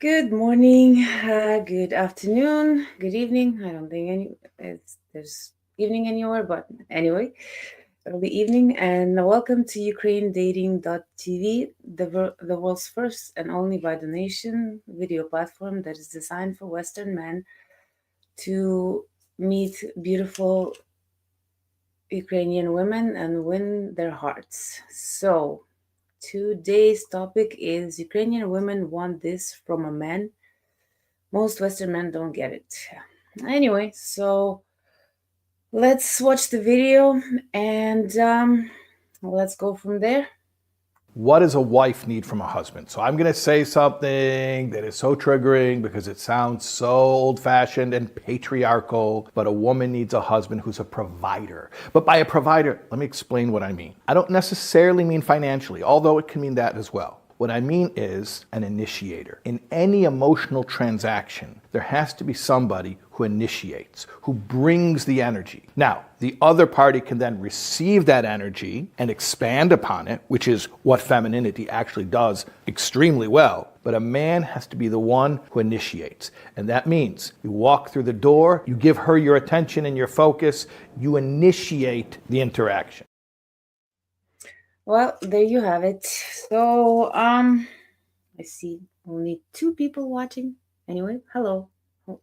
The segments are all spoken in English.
Good morning, good afternoon, good evening. I don't think there's evening anywhere, but anyway, early evening, and welcome to UkraineDating.tv, the world's first and only by donation video platform that is designed for Western men to meet beautiful Ukrainian women and win their hearts. So, today's topic is Ukrainian women want this from a man. Most Western men don't get it. Anyway, so let's watch the video and let's go from there. What does a wife need from a husband? So I'm going to say something that is so triggering because it sounds so old fashioned and patriarchal, but a woman needs a husband who's a provider. But by a provider, let me explain what I mean. I don't necessarily mean financially, although it can mean that as well. What I mean is an initiator. In any emotional transaction, there has to be somebody who initiates, who brings the energy. Now, the other party can then receive that energy and expand upon it, which is what femininity actually does extremely well. But a man has to be the one who initiates. And that means you walk through the door, you give her your attention and your focus, you initiate the interaction. Well, there you have it. So, I see only two people watching. Anyway, hello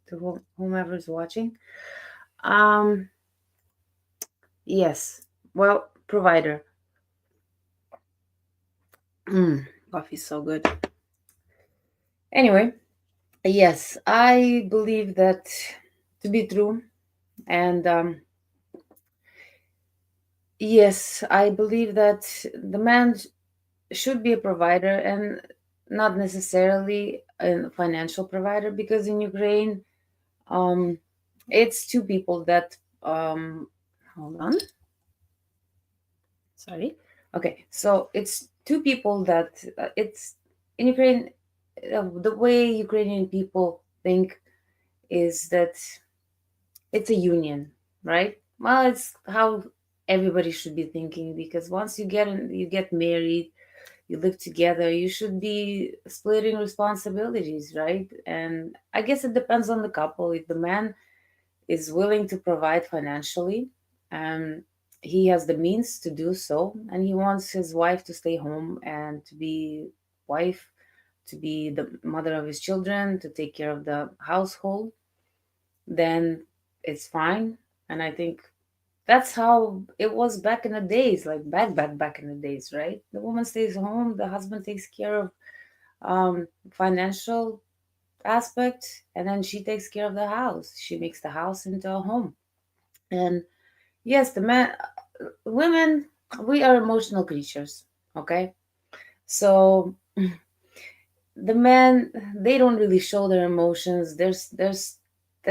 to whomever's watching. Um, yes. Well, provider. Coffee's so good. Anyway, yes, I believe that to be true, and yes, I believe that the man should be a provider and not necessarily a financial provider because in Ukraine, um, it's two people that hold on, sorry. Okay, so it's two people that it's in Ukraine. The way Ukrainian people think is that it's a union, right? Well, it's how everybody should be thinking because once you get married, you live together, you should be splitting responsibilities, right? And I guess it depends on the couple. If the man is willing to provide financially, um, he has the means to do so, and he wants his wife to stay home and to be wife, to be the mother of his children, to take care of the household, then it's fine. And I think that's how it was back in the days, like back in the days, right? The woman stays home, the husband takes care of financial aspect, and then she takes care of the house. She makes the house into a home. And yes, the man, women, we are emotional creatures, okay? So the men, they don't really show their emotions. They're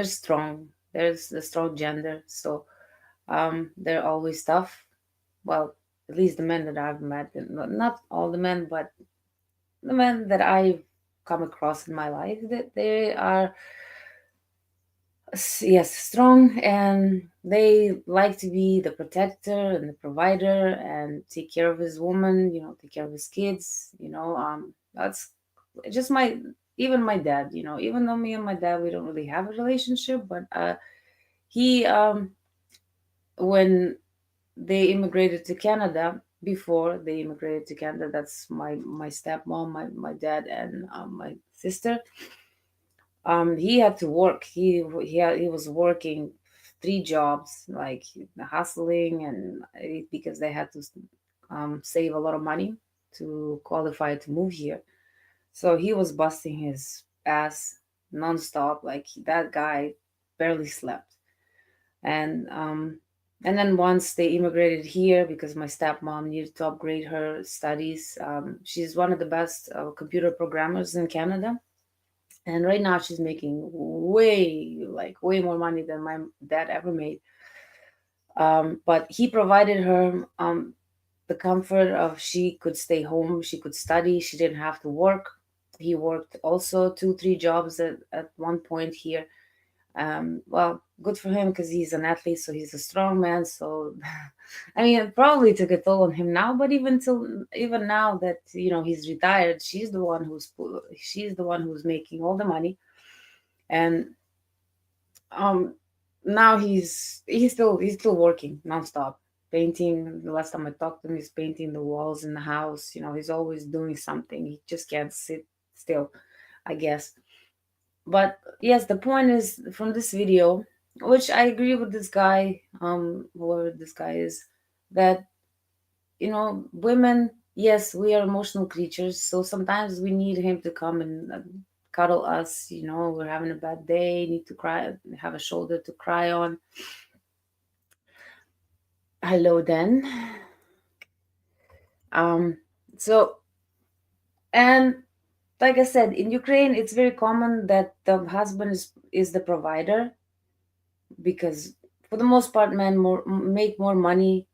strong. There's a strong gender, so they're always tough. Well, at least the men that I've met, not all the men, but the men that I've come across in my life, that they are yes, strong, and they like to be the protector and the provider and take care of his woman, take care of his kids. That's just my even my dad. Even though me and my dad, we don't really have a relationship, but he when they immigrated to Canada, before they immigrated to Canada, that's my stepmom, my dad, and my sister. He had to work. He was working three jobs, like hustling, and because they had to save a lot of money to qualify to move here. So he was busting his ass nonstop. Like that guy barely slept. And then once they immigrated here, because my stepmom needed to upgrade her studies, she's one of the best computer programmers in Canada, and right now she's making way more money than my dad ever made. But he provided her the comfort of she could stay home, she could study, she didn't have to work. He worked also 2 3 jobs at one point here. Well, good for him because he's an athlete, so he's a strong man. So, I mean, it probably took a toll on him now. But even now that he's retired, she's the one who's making all the money, and um, now he's still working nonstop, painting. The last time I talked to him, he's painting the walls in the house. He's always doing something. He just can't sit still, I guess. But yes, the point is from this video, which I agree with this guy, whoever this guy is, that women, yes, we are emotional creatures, so sometimes we need him to come and cuddle us. We're having a bad day, need to cry, have a shoulder to cry on. Hello, then. Um, so, and like I said, in Ukraine, it's very common that the husband is the provider, because for the most part men make more money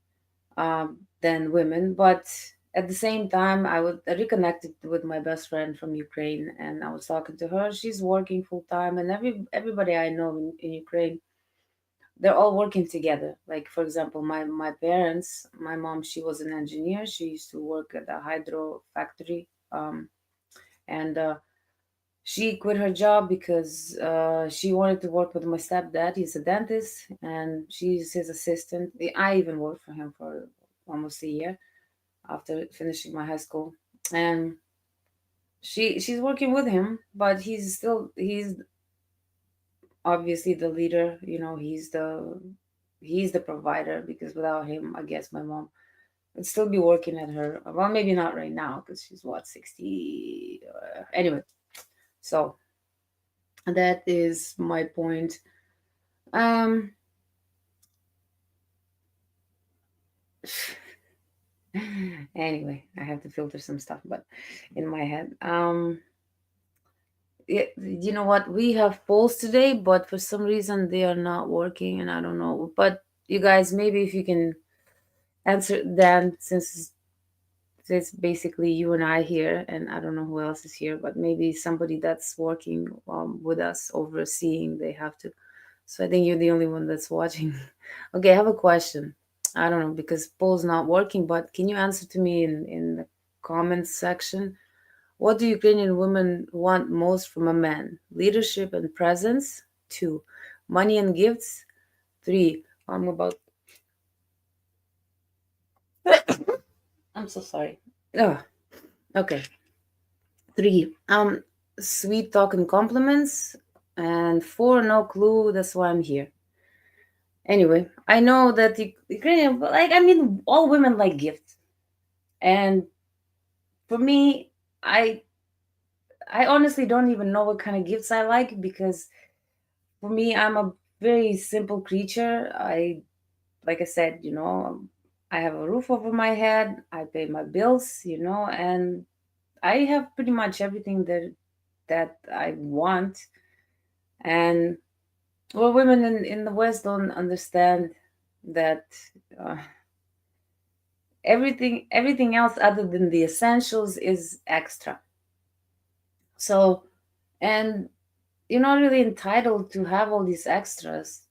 than women. But at the same time, I reconnected with my best friend from Ukraine, and I was talking to her. She's working full time, and everybody I know in Ukraine, they're all working together. Like, for example, my parents, my mom, she was an engineer. She used to work at a hydro factory, and she quit her job because she wanted to work with my stepdad. He's a dentist, and she's his assistant. I even worked for him for almost a year after finishing my high school, and she's working with him, but he's obviously the leader. He's the provider, because without him, I guess my mom would still be working at her. Well, maybe not right now because she's what, 60. Anyway, so that is my point. Um. Anyway, I have to filter some stuff, but in my head. You know what? We have polls today, but for some reason they are not working, and I don't know. But you guys, maybe if you can answer then, since it's basically you and I here, and I don't know who else is here, but maybe somebody that's working with us, overseeing, they have to. So I think you're the only one that's watching. Okay, I have a question. I don't know, because poll's not working, but can you answer to me in the comments section? What do Ukrainian women want most from a man? Leadership and presence. 2. Money and gifts. 3. I'm about. I'm so sorry. Oh, okay. 3. Sweet talk and compliments. And 4. No clue. That's why I'm here. Anyway, I know that the Ukrainian, like, I mean, all women like gifts. And for me, I I honestly don't even know what kind of gifts I like, because for me, I'm a very simple creature. Like I said, I have a roof over my head, I pay my bills, and I have pretty much everything that I want. And well, women in the West don't understand that uh, everything else other than the essentials is extra. So, and you're not really entitled to have all these extras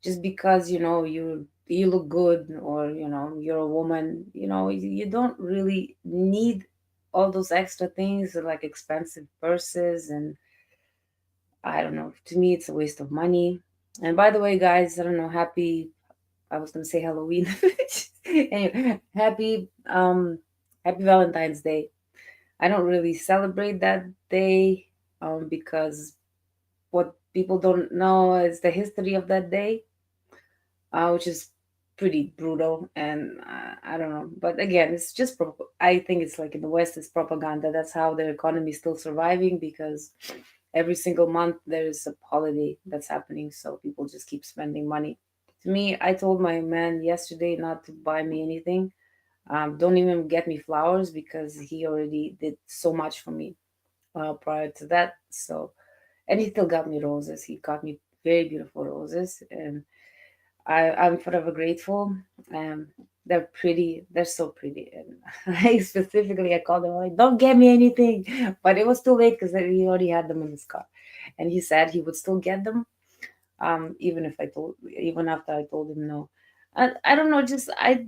just because you look good, or you're a woman. You don't really need all those extra things, like expensive purses, and I don't know, to me it's a waste of money. And by the way, guys, I don't know, I was gonna say Halloween. Anyway, happy Valentine's Day. I don't really celebrate that day, because what people don't know is the history of that day, which is pretty brutal. And I don't know. But again, it's just I think it's like in the West, it's propaganda. That's how their economy is still surviving, because every single month there is a holiday that's happening, so people just keep spending money. To me, I told my man yesterday not to buy me anything. Don't even get me flowers, because he already did so much for me prior to that. So, and he still got me roses. He got me very beautiful roses, and I'm forever grateful. Um, they're pretty. They're so pretty. And I called him like, "Don't get me anything," but it was too late because he already had them in his car, and he said he would still get them. Even if I told, even after I told him no. I don't know, just I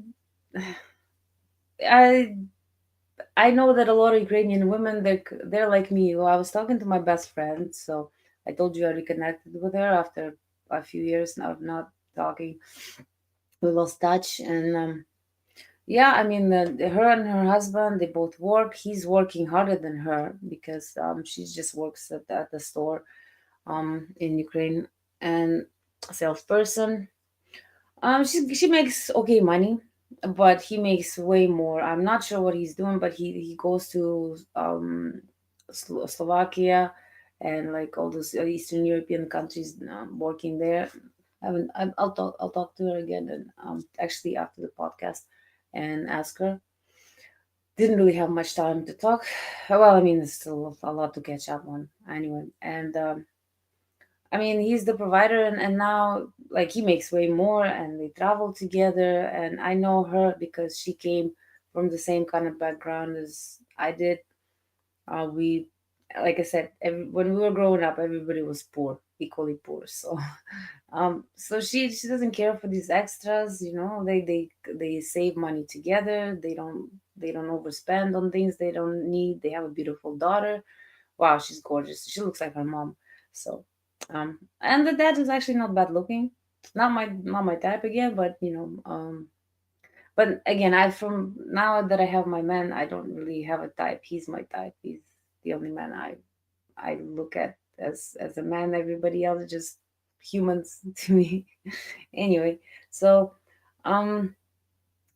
I know that a lot of Ukrainian women, they're like me. Well, I was talking to my best friend, so I told you I reconnected with her after a few years now of not talking. We lost touch, and yeah, I mean, her and her husband, they both work. He's working harder than her because she just works at the store in Ukraine, and a salesperson. She makes okay money, but he makes way more. I'm not sure what he's doing, but he goes to Slovakia and like all those Eastern European countries, working there. I'll talk to her again, and actually after the podcast, and ask her. Didn't really have much time to talk. Well, I mean, there's still a lot to catch up on anyway, and I mean, he's the provider, and now like he makes way more, and they travel together. And I know her because she came from the same kind of background as I did. We, like I said, when we were growing up, everybody was poor, equally poor. So, so she doesn't care for these extras. They save money together. They don't overspend on things they don't need. They have a beautiful daughter. Wow, she's gorgeous. She looks like her mom. So, and the dad is actually not bad looking. Not my type again, but but again, I from now that I have my man, I don't really have a type. He's my type. He's the only man I look at as a man. Everybody else is just humans to me. Anyway, so um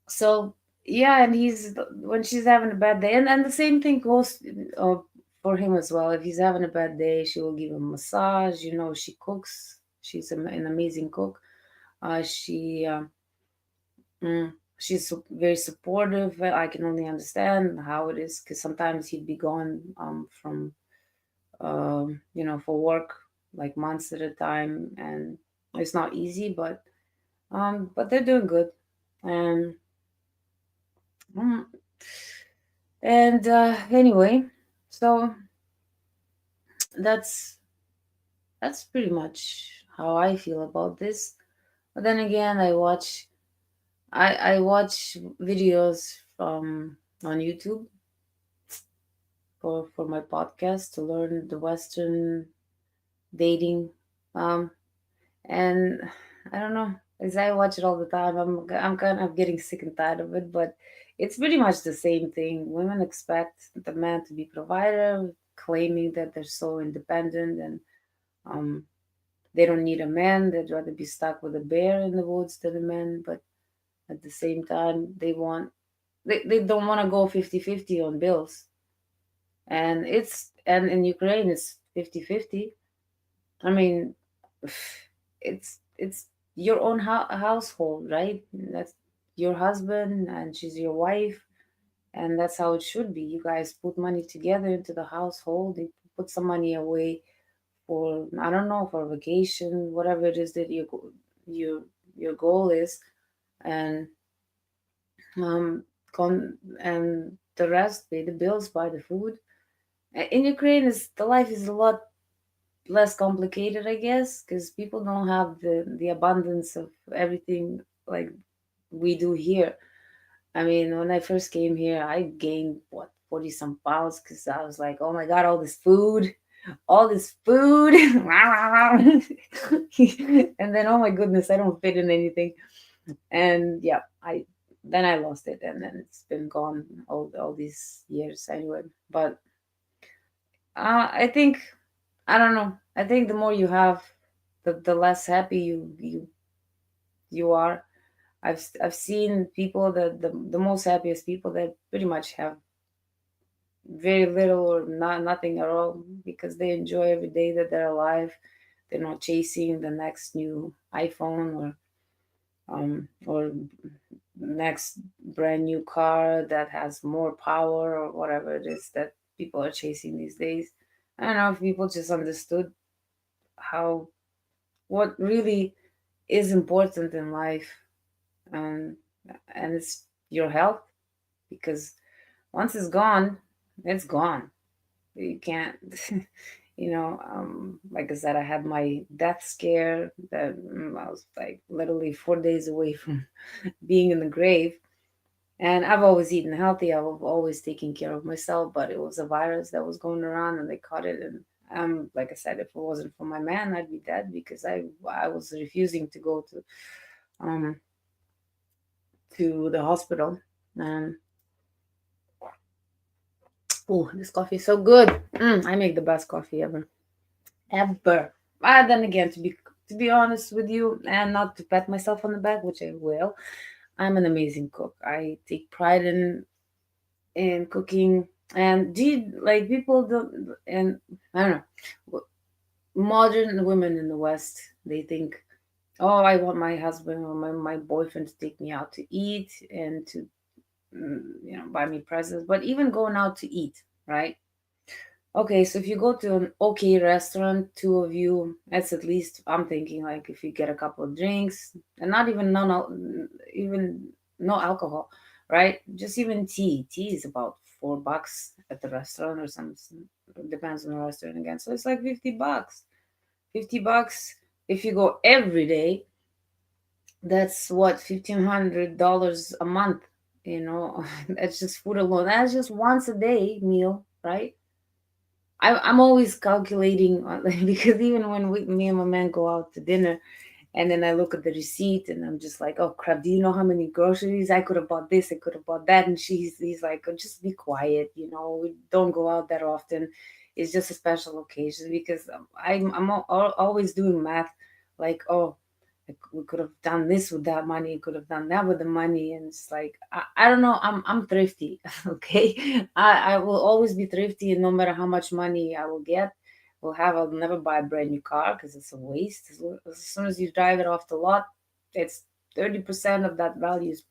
so yeah, and he's when she's having a bad day, and the same thing goes uh, for him as well. If he's having a bad day, she will give him a massage. She cooks. She's an amazing cook. She mm, she's very supportive. I can only understand how it is because sometimes he'd be gone from for work like months at a time, and it's not easy, but they're doing good. And mm, anyway, so that's that's pretty much how I feel about this. But then again, I watch videos from on YouTube for my podcast to learn the Western dating. Um, and I don't know, as I watch it all the time, I'm kind of getting sick and tired of it. But it's pretty much the same thing. Women expect the man to be provider, claiming that they're so independent, and um, they don't need a man. They'd rather be stuck with a bear in the woods than a man. But at the same time, they don't want to go 50-50 on bills. And in Ukraine it's 50-50. I mean, it's your own household, right? That's your husband and she's your wife, and that's how it should be. You guys put money together into the household. You put some money away for, I don't know, for vacation, whatever it is that your your goal is. And um con and the rest, pay the bills, buy the food. In Ukraine, is the life is a lot less complicated, I guess, because people don't have the abundance of everything like we do here. I mean, when I first came here, I gained what 40 some pounds because I was like, oh my god, all this food, and then oh my goodness, I don't fit in anything, and yeah, I lost it, and then it's been gone all these years anyway. But I think, I don't know. I think the more you have, the less happy you are. I've seen people that the most happiest people that pretty much have very little or nothing at all because they enjoy every day that they're alive. They're not chasing the next new iPhone or next brand new car that has more power or whatever it is that people are chasing these days. I don't know if people just understood how what really is important in life, and and it's your health, because once it's gone, it's gone. You can't Like I said, I had my death scare that I was like literally 4 days away from being in the grave. And I've always eaten healthy. I've always taken care of myself, but it was a virus that was going around and they caught it. And like I said, if it wasn't for my man, I'd be dead because I was refusing to go um to the hospital. And oh, this coffee is so good. I make the best coffee ever, ever. Then again, to be honest with you, and not to pat myself on the back, which I will, I'm an amazing cook. I take pride in cooking. And do you, like people don't, and I don't know, modern women in the West, they think, oh, I want my husband or my boyfriend to take me out to eat and to buy me presents. But even going out to eat, right? Okay, so if you go to an okay restaurant, two of you, that's at least, I'm thinking, like if you get a couple of drinks and not even even no alcohol, right? Just even tea. Tea is about $4 at the restaurant or something. Depends on the restaurant again. So it's like $50. $50. If you go every day, that's what, $1,500 a month. That's just food alone. That's just once a day meal, right? I'm always calculating because even when me and my man go out to dinner, and then I look at the receipt and I'm just like, oh crap, do you know how many groceries I could have bought this, I could have bought that? And he's like, oh, just be quiet, we don't go out that often. It's just a special occasion because always doing math, like, oh, we could have done this with that money, could have done that with the money, and it's like I don't know. I'm thrifty, okay. I will always be thrifty, and no matter how much money I will get, I'll never buy a brand new car because it's a waste. As soon as you drive it off the lot, it's 30% of that value is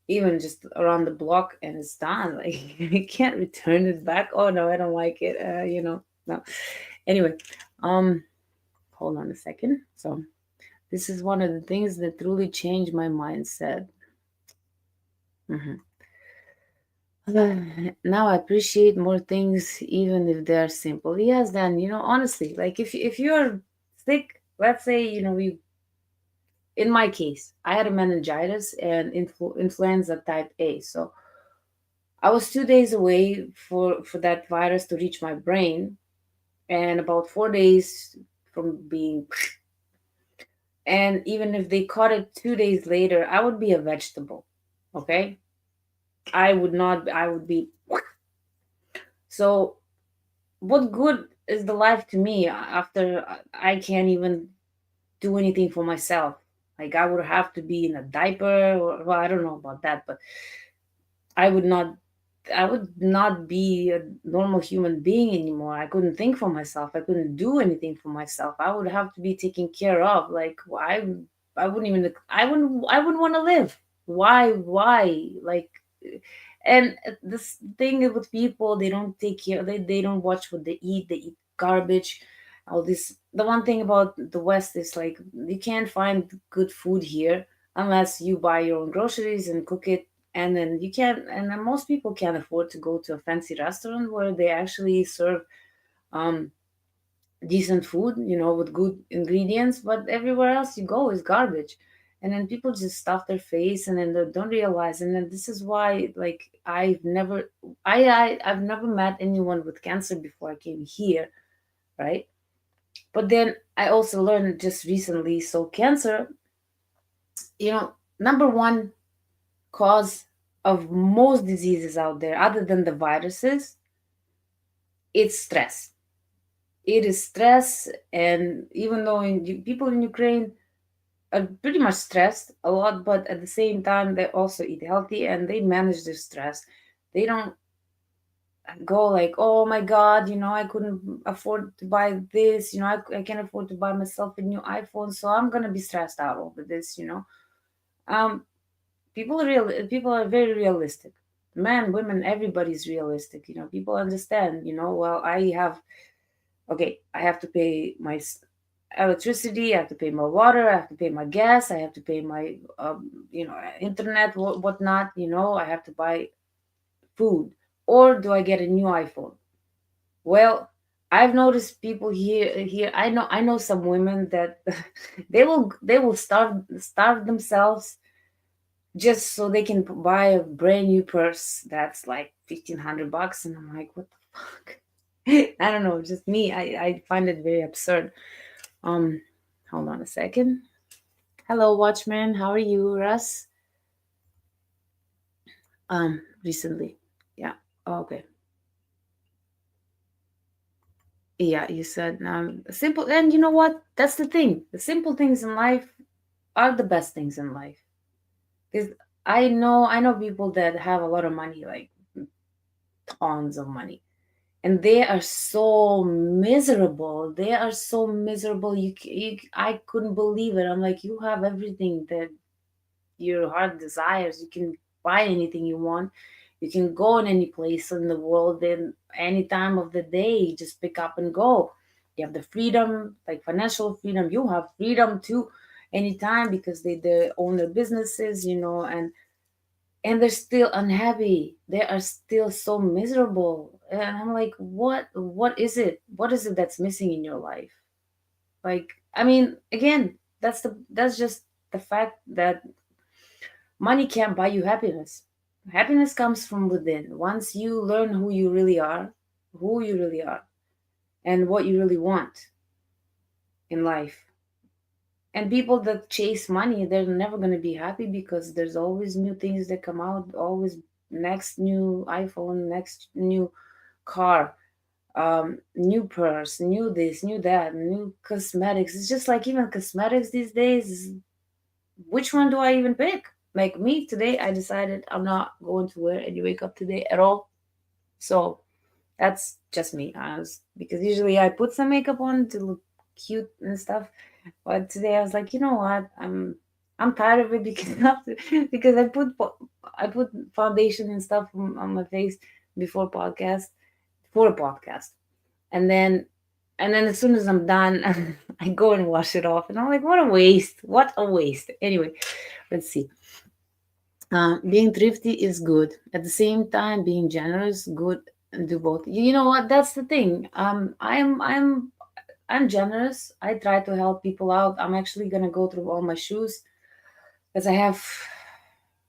even just around the block, and it's done. Like you can't return it back. Oh no, I don't like it. No. Anyway, um, hold on a second. So this is one of the things that truly changed my mindset. Mhm. Now I appreciate more things, even if they're simple. Yes, then honestly, like if you're sick, let's say we. In my case, I had a meningitis and influenza type A. So I was 2 days away for that virus to reach my brain, and about 4 days from being. And even if they caught it 2 days later, I would be a vegetable. Okay, I would not. I would be. So, what good is the life to me after I can't even do anything for myself? Like I would have to be in a diaper, or well, I don't know about that, but I would not. I would not be a normal human being anymore. I couldn't think for myself. I couldn't do anything for myself. I would have to be taken care of. Like I wouldn't even. I wouldn't want to live. Why? Why? Like and this thing with people, they don't take care, they don't watch what they eat garbage, all this. The one thing about the West is like you can't find good food here unless you buy your own groceries and cook it. And then you can't, and then most people can't afford to go to a fancy restaurant where they actually serve um decent food, with good ingredients. But everywhere else you go is garbage. And then people just stuff their face and then they don't realize. And then this is why, like, I've never met anyone with cancer before I came here, right? But then I also learned just recently. So cancer, you know, number one cause of most diseases out there, other than the viruses, it's stress. It is stress, and even though people in Ukraine are pretty much stressed a lot, but at the same time they also eat healthy and they manage their stress. They don't go like, oh my god, I couldn't afford to buy this, I can't afford to buy myself a new iPhone, so I'm gonna be stressed out over this. Um, people are very realistic. Men, women, everybody's realistic. People understand. Well, okay, I have to pay my electricity, I have to pay my water, I have to pay my gas, I have to pay my internet, whatnot. I have to buy food. Or do I get a new iPhone? Well, I've noticed people here. I know some women that they will starve themselves just so they can buy a brand new purse that's like $1,500, and I'm like, what the fuck? I don't know, just me. I find it very absurd. Um, Hold on a second. Hello, Watchman. How are you, Russ? Recently, yeah. Okay. Yeah, you said simple, and you know what? That's the thing. The simple things in life are the best things in life. Because I know people that have a lot of money, like tons of money, and they are so miserable. They are so miserable. I couldn't believe it. I'm like, you have everything that your heart desires. You can buy anything you want. You can go in any place in the world in any time of the day. Just pick up and go. You have the freedom, like financial freedom. You have freedom too, anytime, because they own their businesses, and they're still unhappy. They are still so miserable. And I'm like, what is it? What is it that's missing in your life? Like, I mean, again, that's just the fact that money can't buy you happiness. Happiness comes from within. Once you learn who you really are, and what you really want in life. And people that chase money, they're never going to be happy, because there's always new things that come out, always next new iPhone, next new car, new purse, new this, new that, new cosmetics. It's just like, even cosmetics these days, which one do I even pick? Like me today, I decided I'm not going to wear any makeup today at all. So that's just me. Because usually I put some makeup on to look cute and stuff. But today I was like, you know what? I'm tired of it, because because I put foundation and stuff on my face before podcast for a podcast, and then as soon as I'm done, I go and wash it off, and I'm like, what a waste! What a waste! Anyway, let's see. Being thrifty is good. At the same time, being generous, good, and do both. You know what? That's the thing. I'm generous. I try to help people out. I'm actually gonna go through all my shoes, because I have,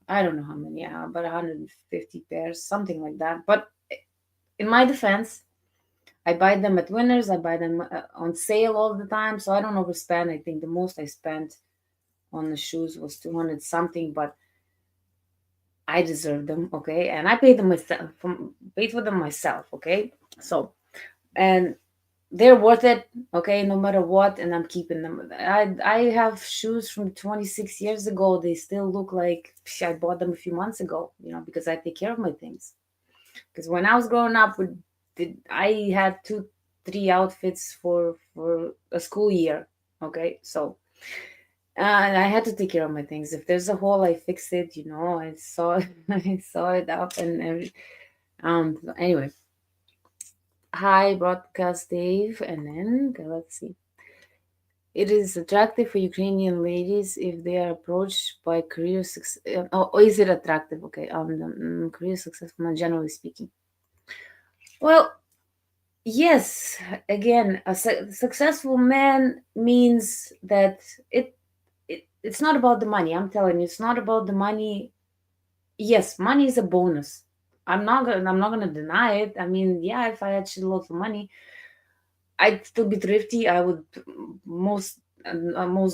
I don't know how many, about 150 pairs, something like that. But in my defense, I buy them at Winners. I buy them on sale all the time, so I don't overspend. I think the most I spent on the shoes was 200 something, but I deserve them, okay? And I paid them myself, paid for them myself, okay? So, and they're worth it, okay, no matter what, and I'm keeping them. I have shoes from 26 years ago. They still look like I bought them a few months ago, because I take care of my things. Because when I was growing up, I had two, three outfits for a school year, okay? So, and I had to take care of my things. If there's a hole, I fix it. I saw it, I saw it up, and so anyway. Hi, broadcast Dave, and then okay, let's see. It is attractive for Ukrainian ladies if they are approached by career success. Oh, is it attractive? Okay, career successful, generally speaking. Well, yes. Again, a successful man means that it's not about the money. I'm telling you, it's not about the money. Yes, money is a bonus. I'm not gonna deny it. I mean, yeah, if I had lots of money, I'd still be thrifty. I would most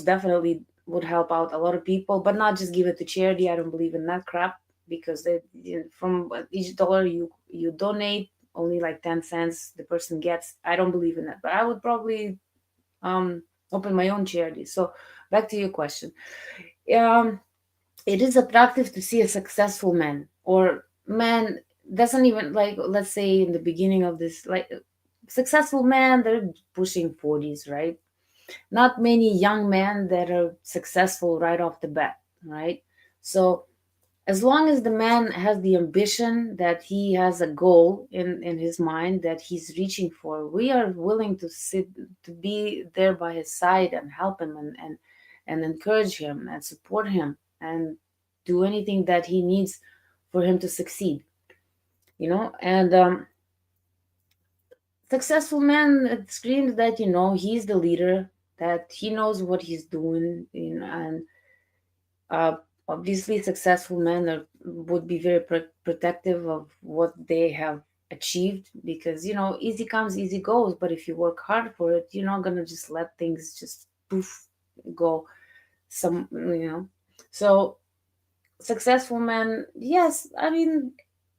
definitely would help out a lot of people, but not just give it to charity. I don't believe in that crap, because from each dollar you donate, only like 10 cents the person gets. I don't believe in that, but I would probably um open my own charity. So back to your question. Um, it is attractive to see a successful man, or man doesn't even, like, let's say in the beginning of this, like, successful man, they're pushing 40s, right? Not many young men that are successful right off the bat, right? So as long as the man has the ambition, that he has a goal in his mind that he's reaching for, we are willing to be there by his side, and help him, and encourage him, and support him, and do anything that he needs for him to succeed. And Successful man screams that he's the leader, that he knows what he's doing, and uh, obviously successful men would be very protective of what they have achieved, because easy comes, easy goes. But if you work hard for it, you're not gonna just let things just poof go some. So successful men, yes, I mean,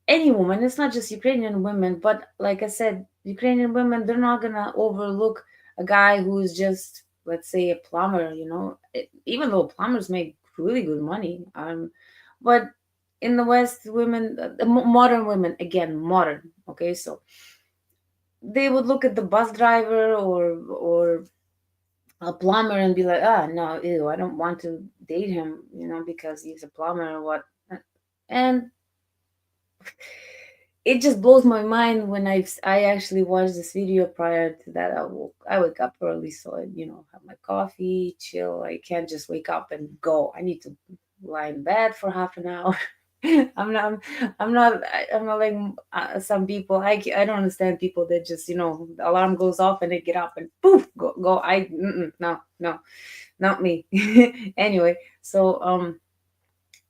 any woman, it's not just Ukrainian women, but like I said, Ukrainian women, they're not gonna overlook a guy who's just, let's say, a plumber, even though plumbers make really good money. But in the West, women, modern women, again, modern, okay, so they would look at the bus driver or a plumber and be like, ah, no, ew, I don't want to date him, because he's a plumber or what. And it just blows my mind when I actually watched this video. Prior to that, I wake up early, so I have my coffee, chill. I can't just wake up and go. I need to lie in bed for half an hour. I'm not like some people. I don't understand people that just the alarm goes off and they get up and poof go. No, no, not me. Anyway, so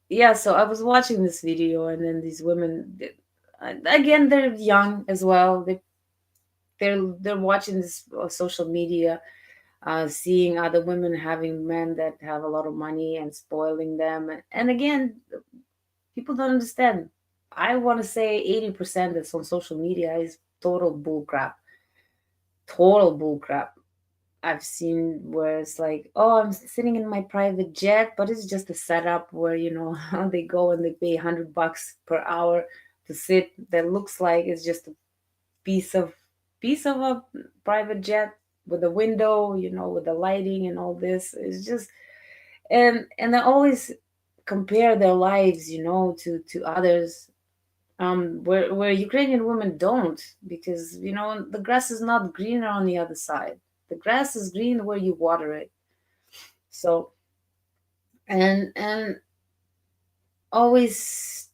yeah, so I was watching this video, and then these women, again, they're young as well. They're watching this social media, seeing other women having men that have a lot of money and spoiling them. And again, people don't understand. I want to say 80% that's on social media is total bull crap. Total bull crap. I've seen where it's like, oh, I'm sitting in my private jet, but it's just a setup where they go and they pay $100 per hour to sit. That looks like it's just a piece of a private jet with a window, with the lighting and all this. It's just, and they always compare their lives, to others. Where Ukrainian women don't, because the grass is not greener on the other side. The grass is green where you water it. So, and always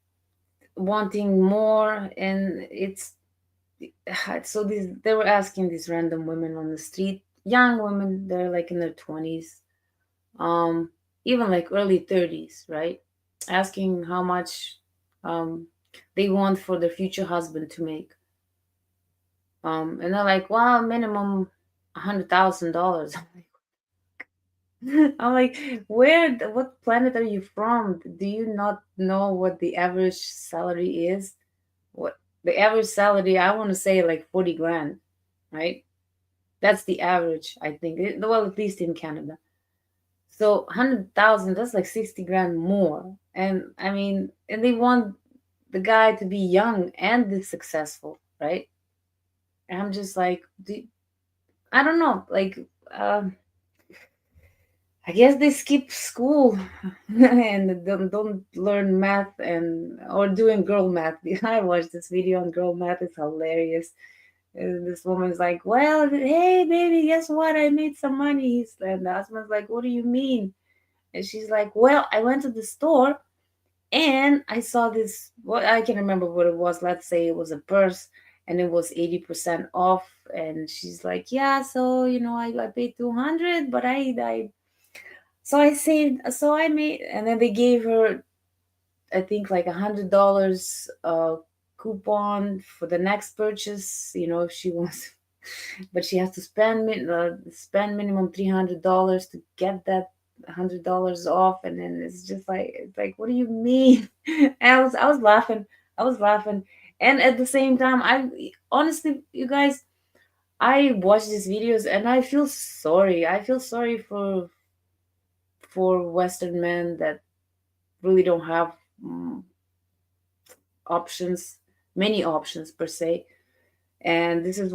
wanting more, and it's so they were asking these random women on the street, young women, they're like in their 20s, um, even like early 30s, right? Asking how much um they want for their future husband to make. And they're like, well, minimum $100,000. I'm like, what planet are you from? Do you not know what the average salary is? What the average salary? I want to say like 40 grand, right? That's the average, I think. Well, at least in Canada. So 100,000, that's like 60 grand more. And I mean, and they want the guy to be young and be successful, right? And I'm just like, I don't know, like. Um, I guess they skip school and don't learn math and or doing girl math. I watched this video on girl math. It's hilarious. This woman's like, "Well, hey, baby, guess what? I made some money." And the husband's like, "What do you mean?" And she's like, "Well, I went to the store and I saw this. What I can remember what it was. Let's say it was a purse, and it was 80% off." And she's like, "Yeah, so I paid 200, but I so I saved, so I made, and then they gave her, I think, like $100 coupon for the next purchase. If she wants, but she has to spend minimum $300 to get that $100 off, and then it's like, what do you mean? And I was laughing, I was laughing, and at the same time, I honestly, you guys, I watch these videos and I feel sorry. I feel sorry for Western men that really don't have mm, options, many options per se. And this is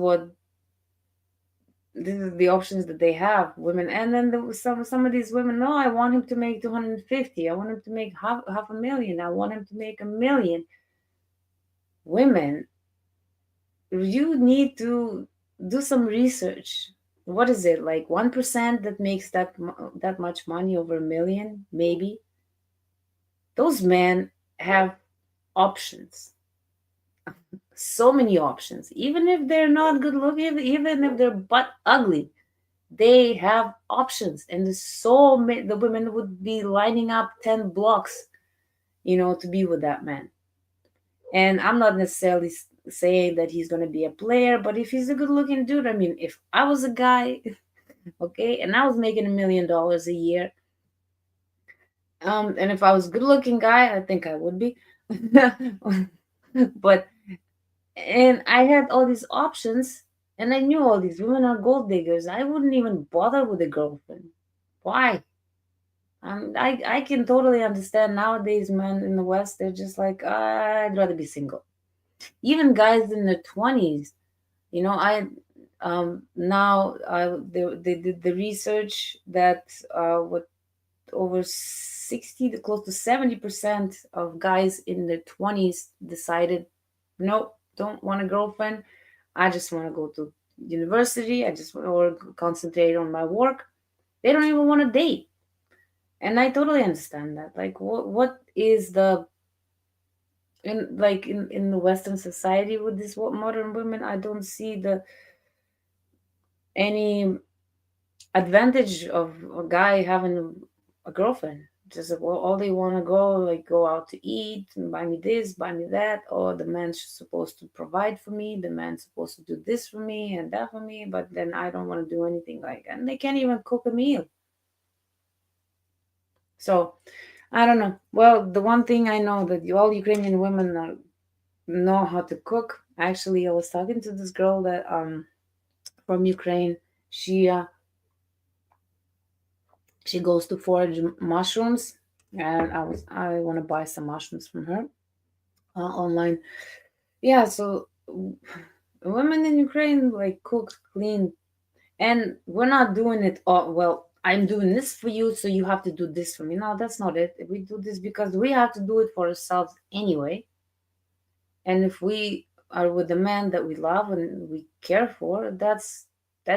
the options that they have, women. And then there was some of these women, no, I want him to make 250. I want him to make half a million. I want him to make a million. Women, you need to do some research. What is it, like 1% that makes that much money over a million? Maybe those men have options. So many options. Even if they're not good looking, even if they're butt ugly, they have options. And there's so many, the women would be lining up 10 blocks, to be with that man. And I'm not necessarily saying that he's going to be a player, but if he's a good looking dude, I mean, if I was a guy, okay, and I was making $1 million a year, and if I was a good looking guy, I think I would be. But, and I had all these options, and I knew all these women are gold diggers. I wouldn't even bother with a girlfriend. Why? I can totally understand nowadays men in the West, they're just like, I'd rather be single. Even guys in their 20s, I now they did the research that what over 60 to close to 70% of guys in their 20s decided, nope, don't want a girlfriend. I just want to go to university. I just want or concentrate on my work. They don't even want to date. And I totally understand that. Like, what is the in the Western society with this modern women? I don't see the any advantage of a guy having a girlfriend. Just like, well, all they want to go like go out to eat and buy me this, buy me that, or the man's supposed to provide for me, the man's supposed to do this for me and that for me, but then I don't want to do anything like, and they can't even cook a meal. So I don't know. Well, the one thing I know that all Ukrainian women know how to cook. Actually, I was talking to this girl that from Ukraine. She uh, she goes to forage mushrooms, and I want to buy some mushrooms from her online. Yeah, so women in Ukraine like cook, clean, and we're not doing it all. Well, I'm doing this for you, so you have to do this for me. No, that's not it. We do this because we have to do it for ourselves anyway. And if we are with the man that we love and we care for, that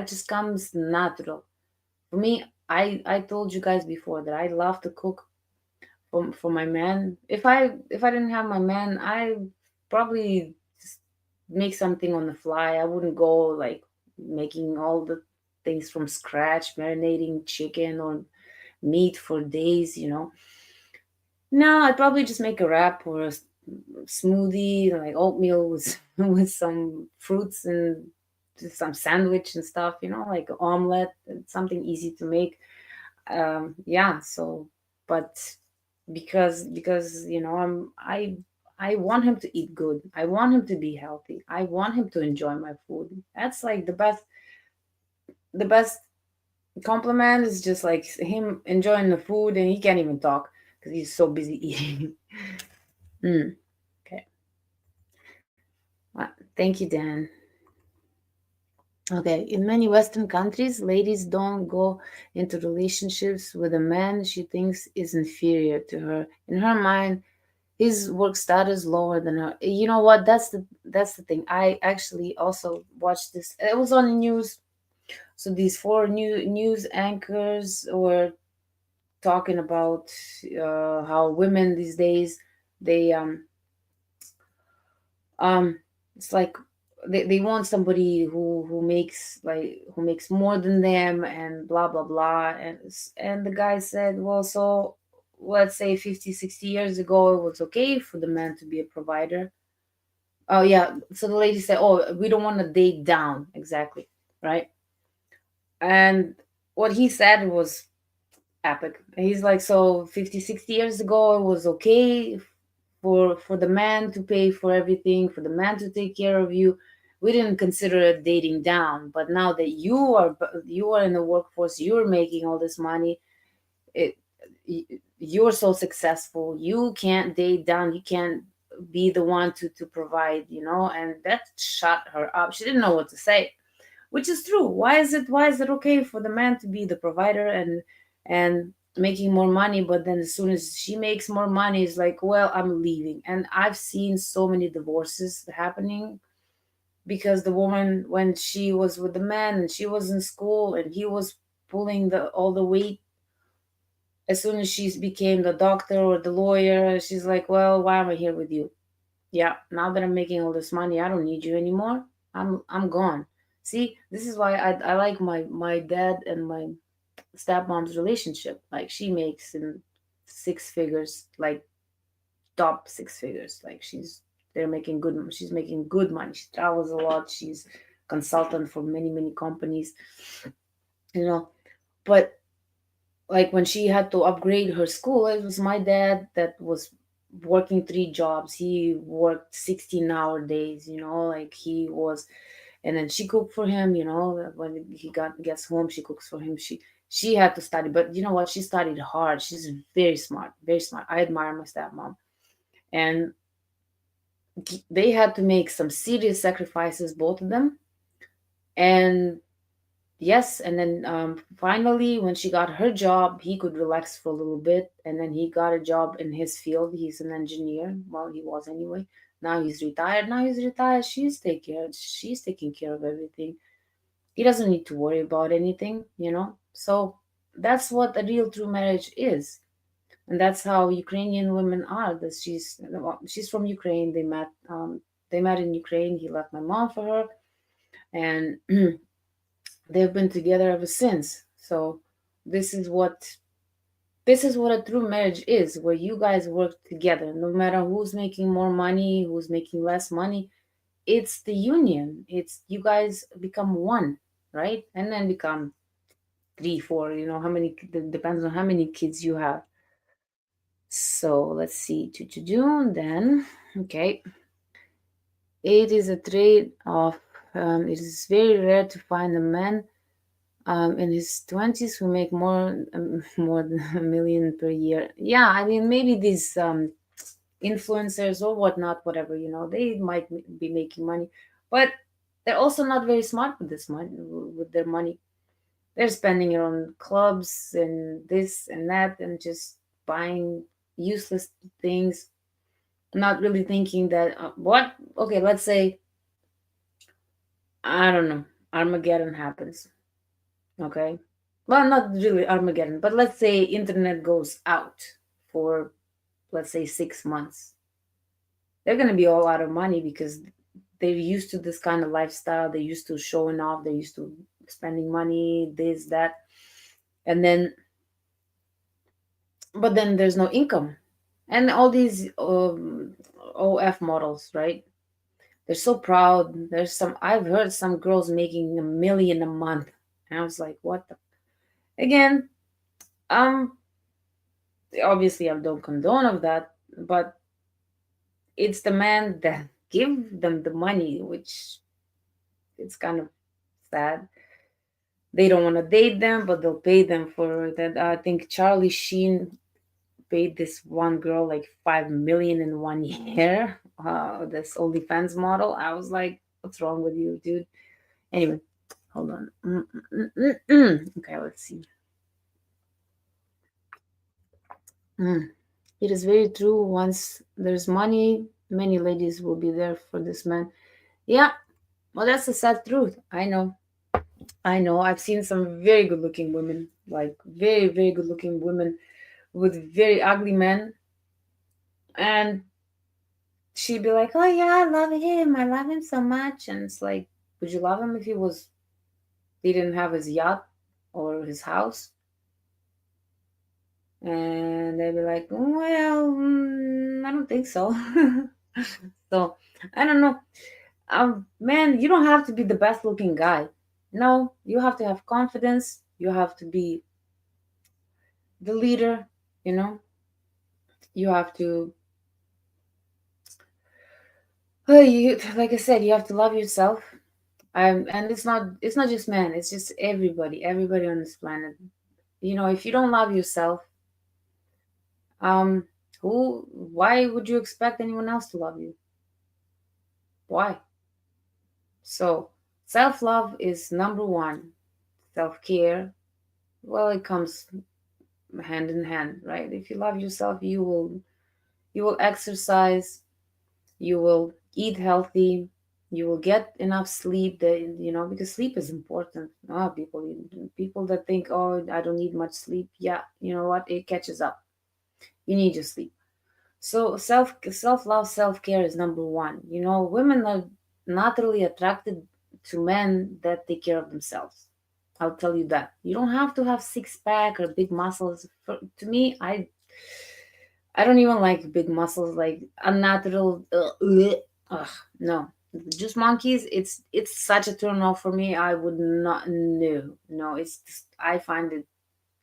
just comes natural. For me, I told you guys before that I love to cook for my man. If I didn't have my man, I probably just make something on the fly. I wouldn't go like making all the things from scratch, marinating chicken or meat for days. No, I'd probably just make a wrap or a smoothie, like oatmeal with with some fruits and just some sandwich and stuff. Like omelet, something easy to make. Yeah. So, but because I want him to eat good. I want him to be healthy. I want him to enjoy my food. That's like the best compliment is just like him enjoying the food and he can't even talk because he's so busy eating. Mm, okay. Well, thank you, Dan. Okay. In many Western countries, ladies don't go into relationships with a man she thinks is inferior to her. In her mind, his work status lower than her. You know what? That's the thing. I actually also watched this. It was on the news. So these four new news anchors were talking about how women these days they um it's like they want somebody who makes more than them and blah blah blah, and the guy said, well, so let's say 50, 60 years ago it was okay for the man to be a provider. Oh yeah, so the lady said, oh, we don't want to date down, exactly, right? And what he said was epic. He's like, so 50, 60 years ago it was okay for the man to pay for everything, for the man to take care of you. We didn't consider it dating down, but now that you are in the workforce, you're making all this money, it you're so successful, you can't date down, you can't be the one to provide. And that shut her up. She didn't know what to say, which is true. Why is it okay for the man to be the provider and making more money, but then as soon as she makes more money, it's like, well, I'm leaving. And I've seen so many divorces happening because the woman, when she was with the man and she was in school and he was pulling the all the weight, as soon as she became the doctor or the lawyer, she's like, well, why am I here with you? Yeah, now that I'm making all this money, I don't need you anymore. I'm gone. See, this is why I like my dad and my stepmom's relationship. Like she makes in six figures, like top six figures. Like they're making good. She's making good money. She travels a lot. She's consultant for many companies. You know, but like when she had to upgrade her school, it was my dad that was working three jobs. He worked 16-hour days. Like he was, and then she cooked for him. When he gets home, she cooks for him. She had to study, but you know what? She studied hard. She's very smart, very smart. I admire my stepmom, and they had to make some serious sacrifices, both of them. And yes, and then finally, when she got her job, he could relax for a little bit, and then he got a job in his field. He's an engineer. Well, he was anyway. Now he's retired. She's taking care of everything. He doesn't need to worry about anything. So that's what a real true marriage is, and that's how Ukrainian women are. That she's from Ukraine. They met in Ukraine. He left my mom for her, and they've been together ever since. So this is what this is what a true marriage is, where you guys work together, no matter who's making more money, who's making less money. It's the union. It's you guys become one, right? And then become three, four. How many? Depends on how many kids you have. So let's see. To June then. Okay. It is a trade of. It is very rare to find a man in his 20s who make more than 1 million per year. Yeah, I mean maybe these influencers or whatnot, whatever, they might be making money, but they're also not very smart with this money, with their money. They're spending it on clubs and this and that, and just buying useless things, not really thinking that what okay, let's say, I don't know, Armageddon happens. Okay. Well, not really Armageddon, but let's say internet goes out for, let's say, 6 months. They're going to be all out of money because they're used to this kind of lifestyle. They're used to showing off. They're used to spending money, this, that. And then, but then there's no income. And all these OF models, right? They're so proud. I've heard some girls making 1 million a month. And I was like, what the? Again, um, obviously I don't condone of that, but it's the man that give them the money, which it's kind of sad. They don't want to date them, but they'll pay them for that. I think Charlie Sheen paid this one girl like 5 million in 1 year. This OnlyFans model. I was like, what's wrong with you, dude? Anyway, hold on. Okay, let's see. Mm. It is very true. Once there's money, many ladies will be there for this man. Yeah, well, that's the sad truth. I know. I know. I've seen some very good looking women, like very, very good looking women with very ugly men. And she'd be like, oh, yeah, I love him. I love him so much. And it's like, would you love him if he didn't have his yacht or his house? And they'd be like, well, I don't think so. So I don't know. Man, you don't have to be the best looking guy. No, you have to have confidence. You have to be the leader. You know, you have to. Like I said, you have to love yourself. And it's not just men. It's just everybody on this planet. If you don't love yourself, um, who? Why would you expect anyone else to love you? Why? So self love is number one. Self care, well, it comes hand in hand, right? If you love yourself, you will exercise, you will eat healthy, you will get enough sleep, because sleep is important. People that think, oh, I don't need much sleep, yeah, you know what, it catches up. You need your sleep. So self love, self care is number one. You know, women are not really attracted to men that take care of themselves. I'll tell you that. You don't have to have six pack or big muscles. To me, I don't even like big muscles, like unnatural. Ugh, no, just monkeys. It's such a turn off for me. I would not. No, no. It's just, I find it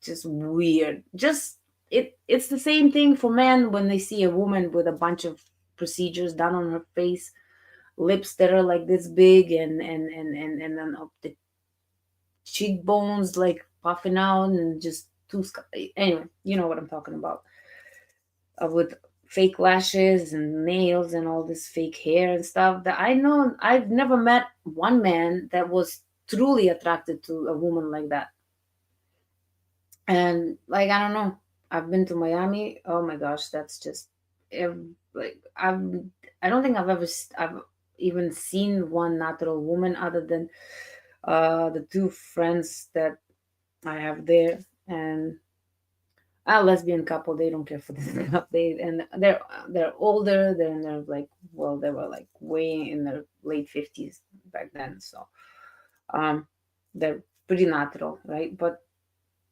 just weird. Just it's the same thing for men when they see a woman with a bunch of procedures done on her face, lips that are like this big, and then up the cheekbones like puffing out, and just anyway, you know what I'm talking about. With fake lashes and nails and all this fake hair and stuff, that I know I've never met one man that was truly attracted to a woman like that. And like, I don't know, I've been to Miami. Oh my gosh, that's just like I don't think I've even seen one natural woman other than the two friends that I have there. And a lesbian couple, they don't care for this stuff. They're older. They're in their like, well, they were like way in their late 50s back then. So um they're pretty natural, right? But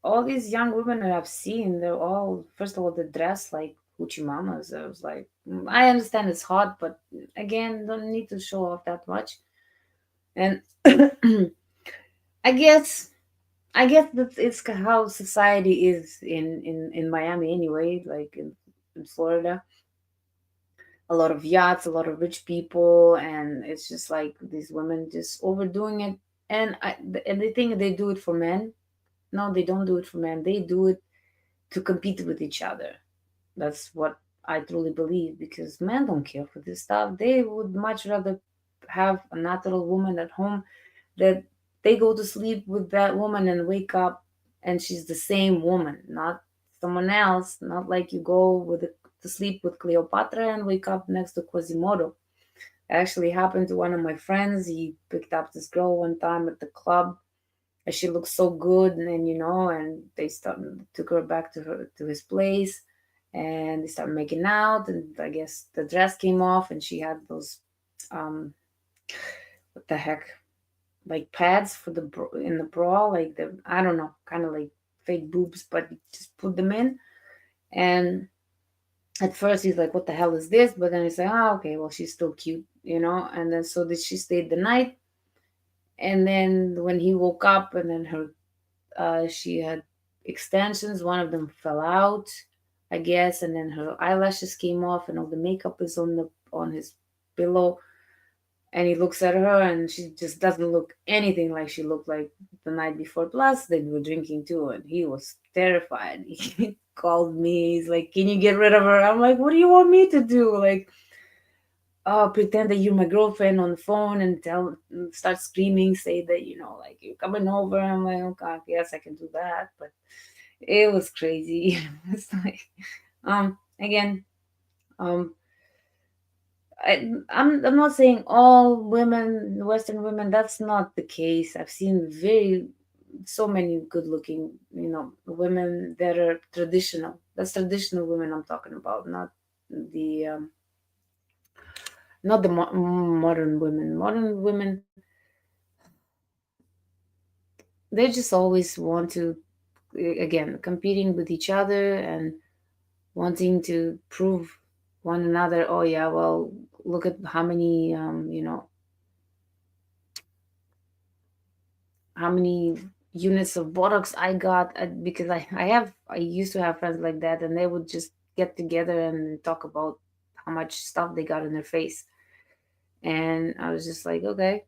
all these young women that I've seen, they're all, first of all, they dress like hoochie mamas. I was like, I understand it's hot, but again, don't need to show off that much. And I guess I guess that it's how society is in Miami anyway, like in Florida. A lot of yachts, a lot of rich people, and it's just like these women just overdoing it. And they think they do it for men. No, they don't do it for men. They do it to compete with each other. That's what I truly believe, because men don't care for this stuff. They would much rather have a natural woman at home, that they go to sleep with that woman and wake up and she's the same woman, not someone else. Not like you go to sleep with Cleopatra and wake up next to Quasimodo. It actually happened to one of my friends. He picked up this girl one time at the club, and she looked so good, and then and they took her back to his place, and they started making out, and I guess the dress came off, and she had those um what the heck, like pads for in the bra, like the, I don't know, kind of like fake boobs, but you just put them in. And at first he's like, what the hell is this? But then he's like, oh, okay, well, she's still cute. And then so did she stayed the night. And then when he woke up, and then she had extensions. One of them fell out, I guess, and then her eyelashes came off, and all the makeup is on his pillow. And he looks at her, and she just doesn't look anything like she looked like the night before. Plus, they were drinking too, and he was terrified. He called me. He's like, "Can you get rid of her?" I'm like, "What do you want me to do? Like, oh, pretend that you're my girlfriend on the phone and start screaming, say that like you're coming over." I'm like, "Okay, yes, I can do that," but it was crazy. It's like, again, um, I'm not saying all women, Western women, that's not the case. I've seen so many good looking, women that are traditional. That's traditional women I'm talking about, the not the modern women. Modern women, they just always want to, again, competing with each other and wanting to prove one another. Oh yeah, well, look at how many how many units of Botox I got, because I used to have friends like that, and they would just get together and talk about how much stuff they got in their face. And I was just like, okay.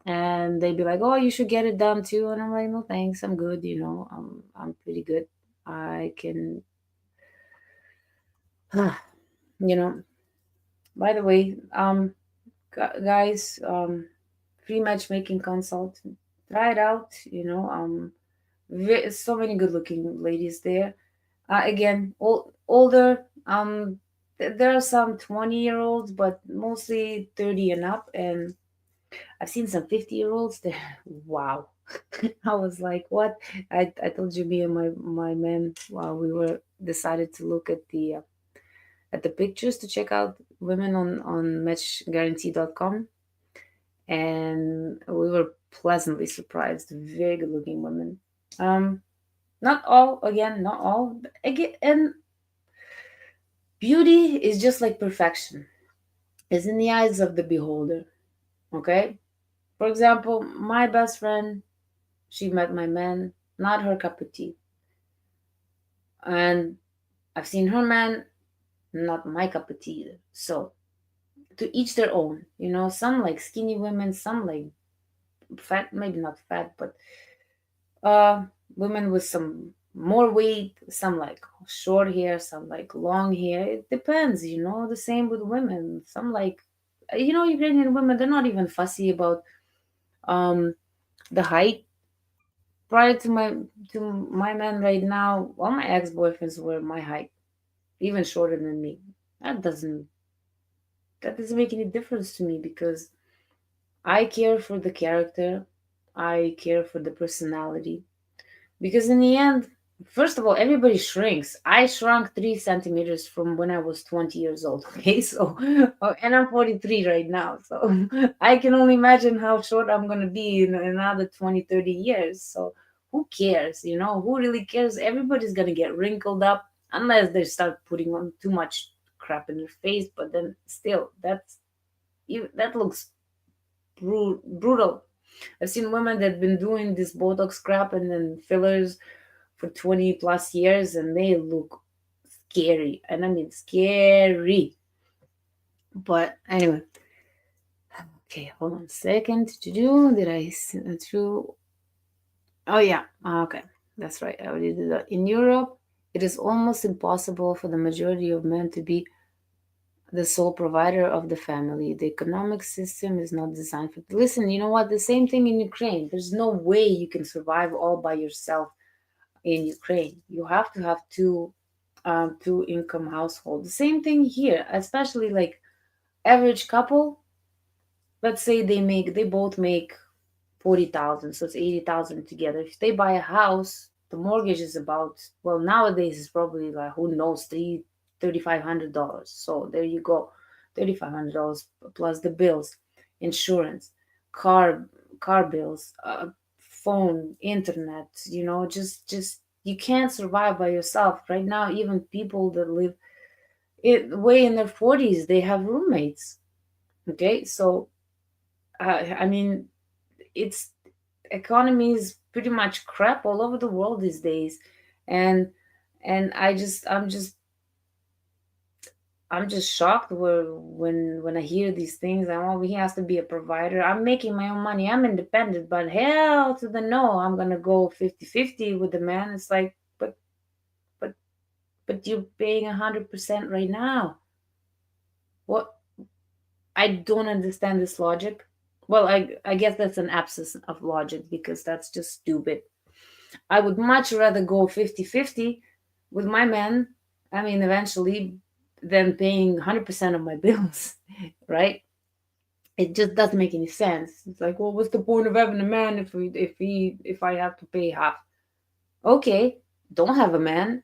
And they'd be like, oh, you should get it done too. And I'm like, no thanks, I'm good. I'm pretty good. I can you know by the way, guys, free matchmaking consult, try it out. So many good looking ladies there. Again, older. There are some 20-year-olds, but mostly 30 and up. And I've seen some 50-year-olds there. Wow. I was like, what? I told you, me and my man, while we were decided to look at at the pictures to check out women on matchguarantee.com, and we were pleasantly surprised. Very good looking women. Um, Not all, again, not all. But again, and beauty is just like perfection. It's in the eyes of the beholder. Okay? For example, my best friend, she met my man, not her cup of tea. And I've seen her man, not my cup of tea either. So to each their own. Some like skinny women, some like fat, maybe not fat, but uh women with some more weight, some like short hair, some like long hair. It depends. The same with women. Some like, Ukrainian women, they're not even fussy about um the height. Prior to my man right now, all my ex-boyfriends were my height, even shorter than me. That doesn't make any difference to me, because I care for the character, I care for the personality. Because in the end, first of all, everybody shrinks. I shrunk 3 centimeters from when I was 20 years old. Okay, so and I'm 43 right now, so I can only imagine how short I'm gonna be in another 20, 30 years. So who cares? Who really cares? Everybody's gonna get wrinkled up unless they start putting on too much crap in their face. But then still, that looks brutal. I've seen women that have been doing this Botox crap and then fillers for 20 plus years, and they look scary. And I mean, scary. But anyway, okay, hold on a second. To do, did I send it through? Oh, yeah. Okay, that's right. I already did that. In Europe, it is almost impossible for the majority of men to be the sole provider of the family. The economic system is not designed for. Listen, you know what? The same thing in Ukraine. There's no way you can survive all by yourself in Ukraine. You have to have two income household. The same thing here, especially like average couple. Let's say they both make 40,000, so it's 80,000 together. If they buy a house, the mortgage is about, well, nowadays it's probably like, who knows, $3,500. So there you go, $3,500 plus the bills, insurance, car car bills, phone, internet. Just you can't survive by yourself right now. Even people that live way in their 40s, they have roommates. Okay, so I mean, it's economy is pretty much crap all over the world these days, and I'm just shocked when I hear these things. He has to be a provider. I'm making my own money. I'm independent, but hell to the no. I'm gonna go 50-50 with the man. It's like, but but you're paying 100% right now. What? I don't understand this logic. Well, I guess that's an absence of logic, because that's just stupid. I would much rather go 50-50 with my man, I mean, eventually, than paying 100% of my bills, right? It just doesn't make any sense. It's like, well, what's the point of having a man if I have to pay half? Okay, don't have a man,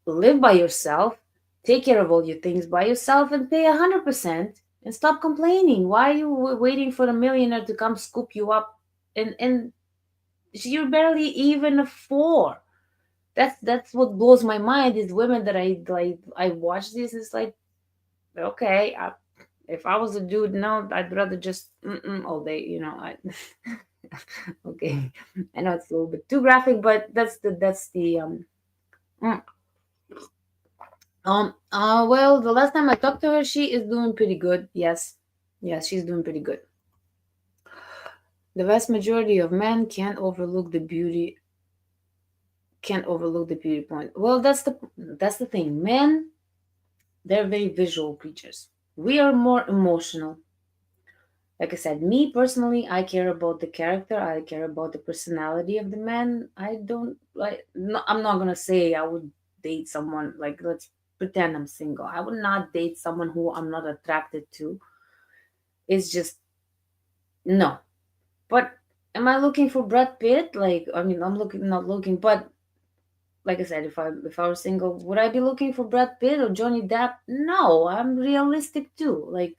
live by yourself, take care of all your things by yourself, and pay 100%, and stop complaining. Why are you waiting for a millionaire to come scoop you up, and you're barely even a four? That's what blows my mind, is women that I watch this. It's like, okay, if I was a dude, no, I'd rather just all day. Okay, I know it's a little bit too graphic, but that's the mm. Well, the last time I talked to her, she is doing pretty good. Yes, she's doing pretty good. The vast majority of men can't overlook the beauty point. Well, that's the thing. Men, they're very visual creatures. We are more emotional. Like I said, me personally, I care about the character. I care about the personality of the man. I don't like. No, I'm not gonna say I would date someone like. Let's pretend I'm single. I would not date someone who I'm not attracted to. It's just no. But am I looking for Brad Pitt? Like, I mean, I'm not looking, but like I said, if I were single, would I be looking for Brad Pitt or Johnny Depp? No, I'm realistic too. Like,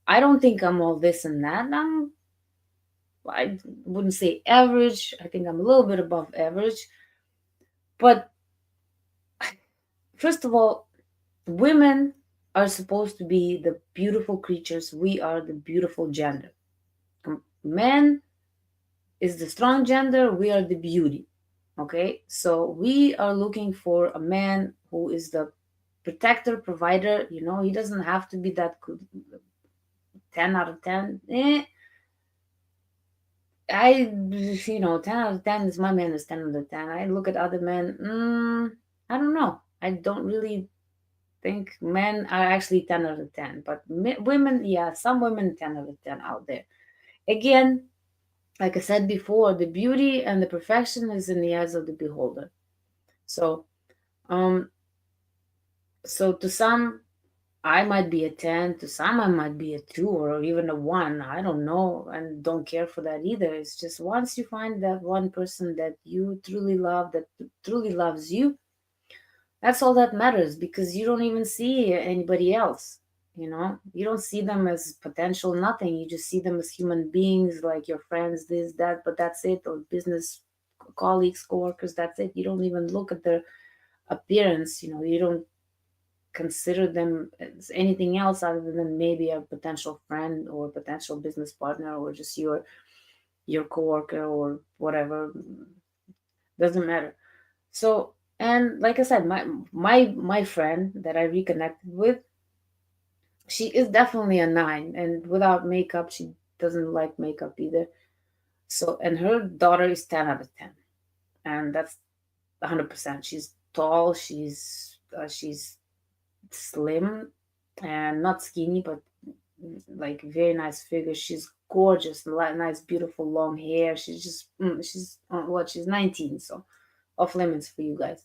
I don't think I'm all this and that. I wouldn't say average. I think I'm a little bit above average. But first of all, women are supposed to be the beautiful creatures. We are the beautiful gender. Men is the strong gender. We are the beauty. Okay, so we are looking for a man who is the protector, provider. He doesn't have to be that good, 10 out of 10. I 10 out of 10 is my man is 10 out of 10. I look at other men, I don't know. I don't really think men are actually 10 out of 10, but women, yeah, some women 10 out of 10 out there. Again, like I said before, the beauty and the perfection is in the eyes of the beholder. So, um, so to some, I might be a 10, to some, I might be a 2 or even a 1. I don't know and don't care for that either. It's just once you find that one person that you truly love, that truly loves you, that's all that matters because you don't even see anybody else. You don't see them as potential nothing. You just see them as human beings, like your friends, this, that, but that's it, or business colleagues, coworkers, that's it. You don't even look at their appearance. You don't consider them as anything else other than maybe a potential friend or potential business partner or just your coworker or whatever. Doesn't matter. So, and like I said, my friend that I reconnected with, she is definitely a 9, and without makeup, she doesn't like makeup either. So, and her daughter is 10 out of 10, and that's 100%. She's tall, she's slim and not skinny, but like very nice figure. She's gorgeous, nice, beautiful long hair. She's 19, so off limits for you guys.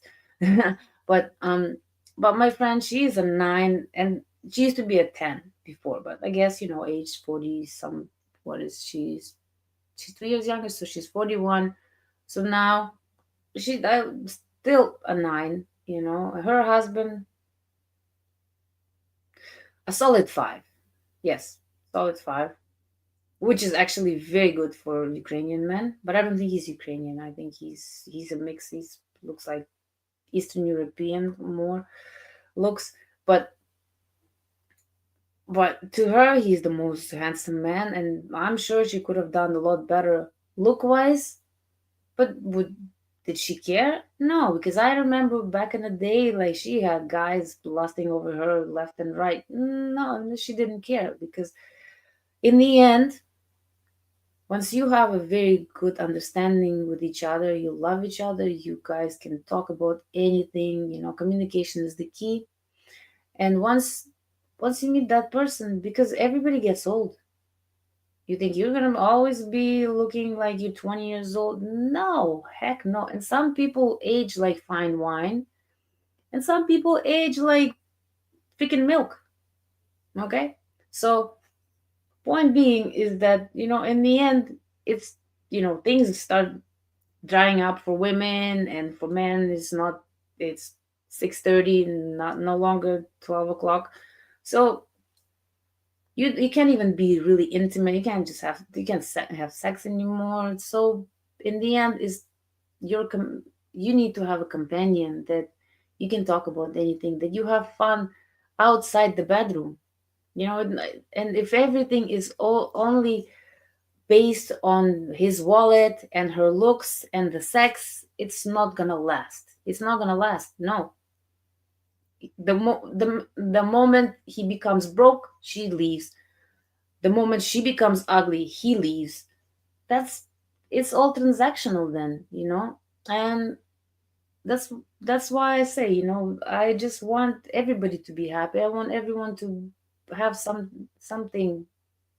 but um, but my friend, she is a 9, and she used to be a 10 before. But I guess age 40 some. What is she's 3 years younger, so she's 41. So now still a 9. Her husband, a solid 5. Yes, solid 5, which is actually very good for Ukrainian men. But I don't think he's Ukrainian. I think he's a mix. He's looks like Eastern European more looks, but to her he's the most handsome man, and I'm sure she could have done a lot better look wise. But did she care? No, because I remember back in the day, like she had guys lusting over her left and right. No, she didn't care because in the end, once you have a very good understanding with each other, you love each other, you guys can talk about anything. Communication is the key. And once you meet that person, because everybody gets old, you think you're gonna always be looking like you're 20 years old. No, heck no. And some people age like fine wine, and some people age like freaking milk. Okay? So point being is that, in the end, it's things start drying up for women, and for men it's 6:30, not no longer 12 o'clock. So you can't even be really intimate. You can't have sex anymore. So in the end, is you need to have a companion that you can talk about anything, that you have fun outside the bedroom. And if everything is all only based on his wallet and her looks and the sex, it's not gonna last. It's not gonna last. No. The moment he becomes broke, she leaves. The moment she becomes ugly, he leaves. That's it's all transactional then. And that's why I say, I just want everybody to be happy. I want everyone to have something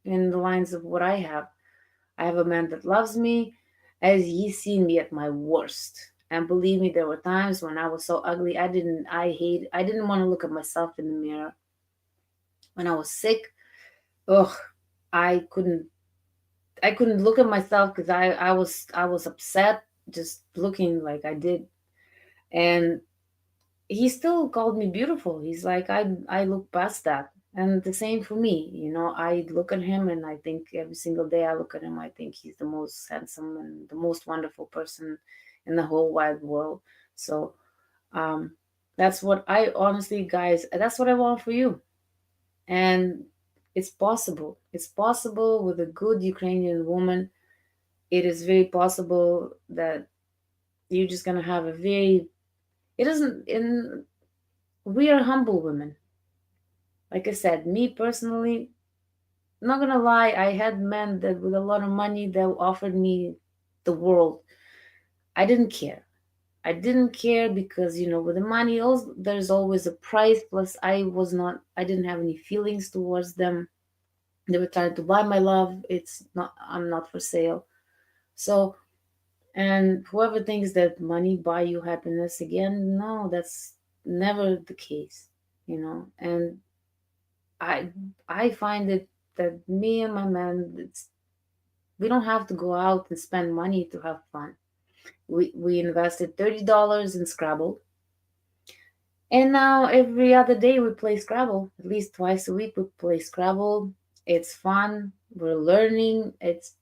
in the lines of what I have. I have a man that loves me as he's seen me at my worst. And believe me, there were times when I was so ugly, I didn't want to look at myself in the mirror. When I was sick, ugh, I couldn't I couldn't look at myself because I was upset just looking like I did. And he still called me beautiful. He's like, I look past that. And the same for me. I look at him and I think every single day I look at him, I think he's the most handsome and the most wonderful person in the whole wide world. So um, that's what I honestly, guys, that's what I want for you. And it's possible. It's possible with a good Ukrainian woman. It is very possible that you're just gonna have a very. It doesn't. In We are humble women. Like I said, me personally, not gonna lie, I had men that with a lot of money that offered me the world. I didn't care. I didn't care because with the money, also, there's always a price. Plus, I didn't have any feelings towards them. They were trying to buy my love. I'm not for sale. So, and whoever thinks that money buy you happiness again, no, that's never the case. And I I find it that me and my man, we don't have to go out and spend money to have fun. We invested $30 in Scrabble, and now every other day we play Scrabble. At least twice a week we play Scrabble. It's fun. We're learning. It's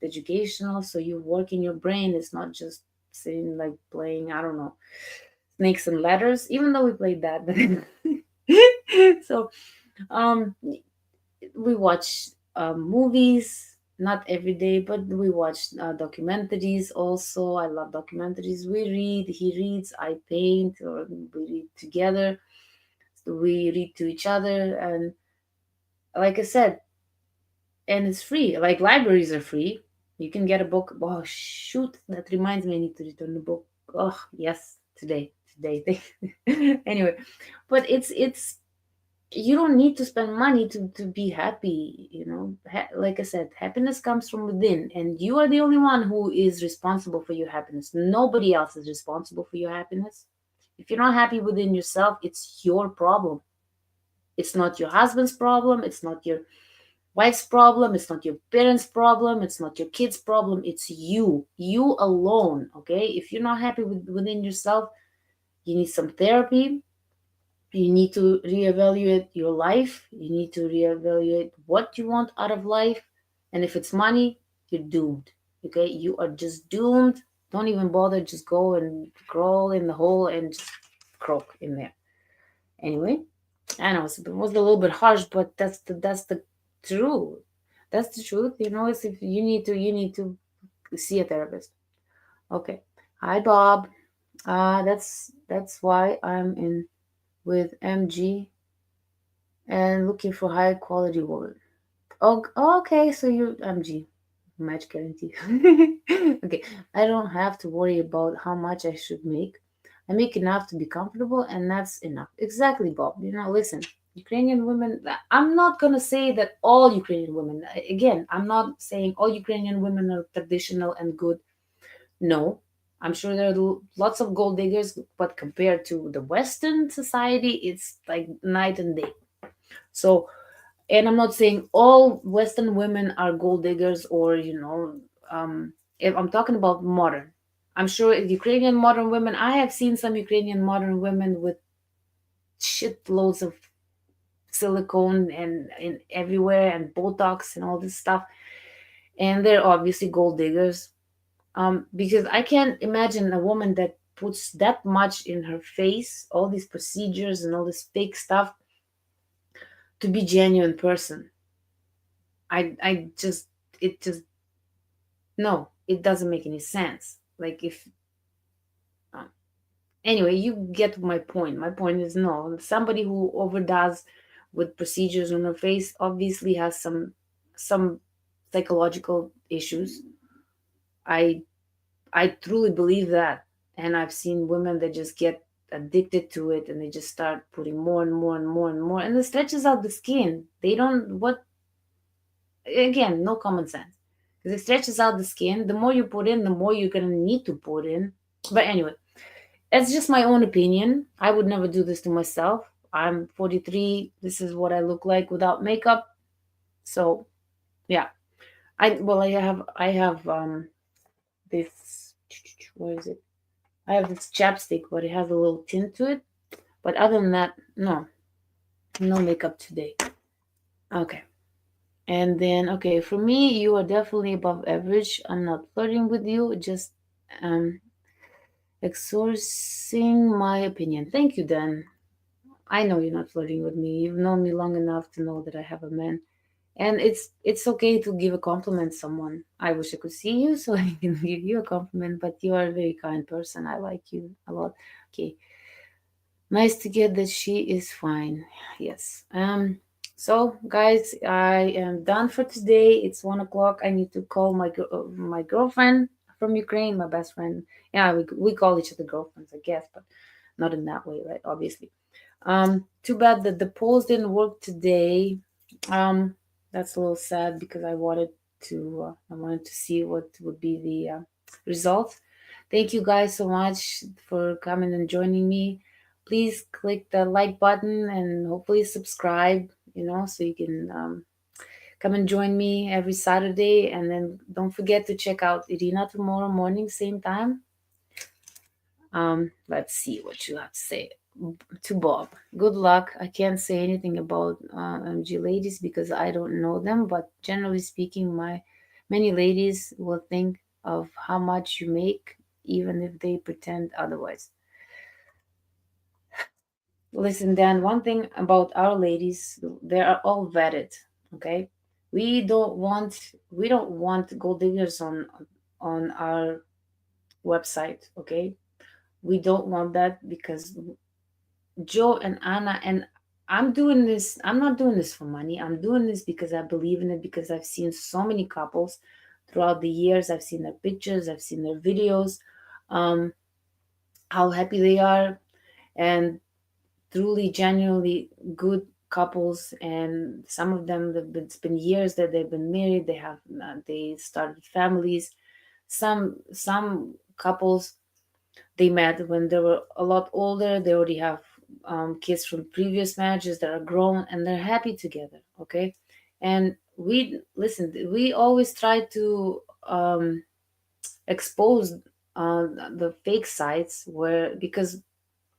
educational, so you work in your brain. It's not just sitting like playing. I don't know, snakes and ladders. Even though we played that, but so um we watch movies, not every day, but we watch documentaries also. I love documentaries. We read, he reads, I paint, or we read together. We read to each other. And like I said, and it's free. Like libraries are free. You can get a book. Oh, shoot. That reminds me, I need to return the book. Oh, yes, today. Anyway, but it's you don't need to spend money to be happy. Like I said, happiness comes from within, and you are the only one who is responsible for your happiness. Nobody else is responsible for your happiness. If you're not happy within yourself, it's your problem. It's not your husband's problem, it's not your wife's problem, it's not your parents' problem, it's not your kids' problem. It's you alone. Okay, if you're not happy within yourself, you need some therapy. You need to reevaluate your life. You need to reevaluate what you want out of life. And if it's money, you're doomed. Okay? You are just doomed. Don't even bother. Just go and crawl in the hole and just croak in there. Anyway, I know it was a little bit harsh, but that's the truth. That's the truth. It's if you need to see a therapist. Okay. Hi, Bob. That's why I'm in with MG and looking for high quality woman. Oh, okay. So you MG match guarantee. Okay, I don't have to worry about how much I should make. I make enough to be comfortable, and that's enough. Exactly, Bob. Listen, Ukrainian women. I'm not gonna say that all Ukrainian women. Again, I'm not saying all Ukrainian women are traditional and good. No, I'm sure there are lots of gold diggers, but compared to the Western society, it's like night and day. So, and I'm not saying all Western women are gold diggers, or if I'm talking about modern. I'm sure Ukrainian modern women. I have seen some Ukrainian modern women with shitloads of silicone and in everywhere and Botox and all this stuff, and they're obviously gold diggers. Because I can't imagine a woman that puts that much in her face, all these procedures and all this fake stuff, to be genuine person. I just it just no, it doesn't make any sense. Like if uh, anyway, you get my point. My point is no, somebody who overdoes with procedures on her face obviously has some psychological issues. I I truly believe that. And I've seen women that just get addicted to it and they just start putting more and more and more and more, and it stretches out the skin. They don't what Again, no common sense. Because it stretches out the skin. The more you put in, the more you're gonna need to put in. But anyway, it's just my own opinion. I would never do this to myself. I'm 43. This is what I look like without makeup. So yeah. I have this, where is it? I have this chapstick, but it has a little tint to it. But other than that, no, no makeup today. Okay. And then, okay, for me, you are definitely above average. I'm not flirting with you, just um, exorcising my opinion. Thank you, Dan. I know you're not flirting with me. You've known me long enough to know that I have a man. And it's okay to give a compliment to someone. I wish I could see you so I can give you a compliment, but you are a very kind person. I like you a lot. Okay. Nice to get that she is fine. Yes. So guys, I am done for today. It's 1 o'clock. I need to call my girlfriend from Ukraine, my best friend. Yeah, we call each other girlfriends, I guess, but not in that way, right? Obviously. Too bad that the polls didn't work today. Um, that's a little sad because I wanted to see what would be the results. Thank you guys so much for coming and joining me. Please click the like button and hopefully subscribe. So you can come and join me every Saturday. And then don't forget to check out Irina tomorrow morning, same time. Let's see what you have to say to Bob. Good luck. I can't say anything about MG ladies because I don't know them, but generally speaking, my many ladies will think of how much you make, even if they pretend otherwise. Listen, Dan, one thing about our ladies, they are all vetted. Okay, we don't want we don't want gold diggers on our website. Okay, we don't want that because Joe and Anna, and I'm not doing this for money. I'm doing this because I believe in it, because I've seen so many couples throughout the years. I've seen their pictures, I've seen their videos, um, how happy they are, and truly, genuinely good couples. And some of them, it's been years that they've been married. They started families. Some couples, they met when they were a lot older. They already have kids from previous marriages that are grown and they're happy together. Okay. And we always try to expose uh, the fake sites, where because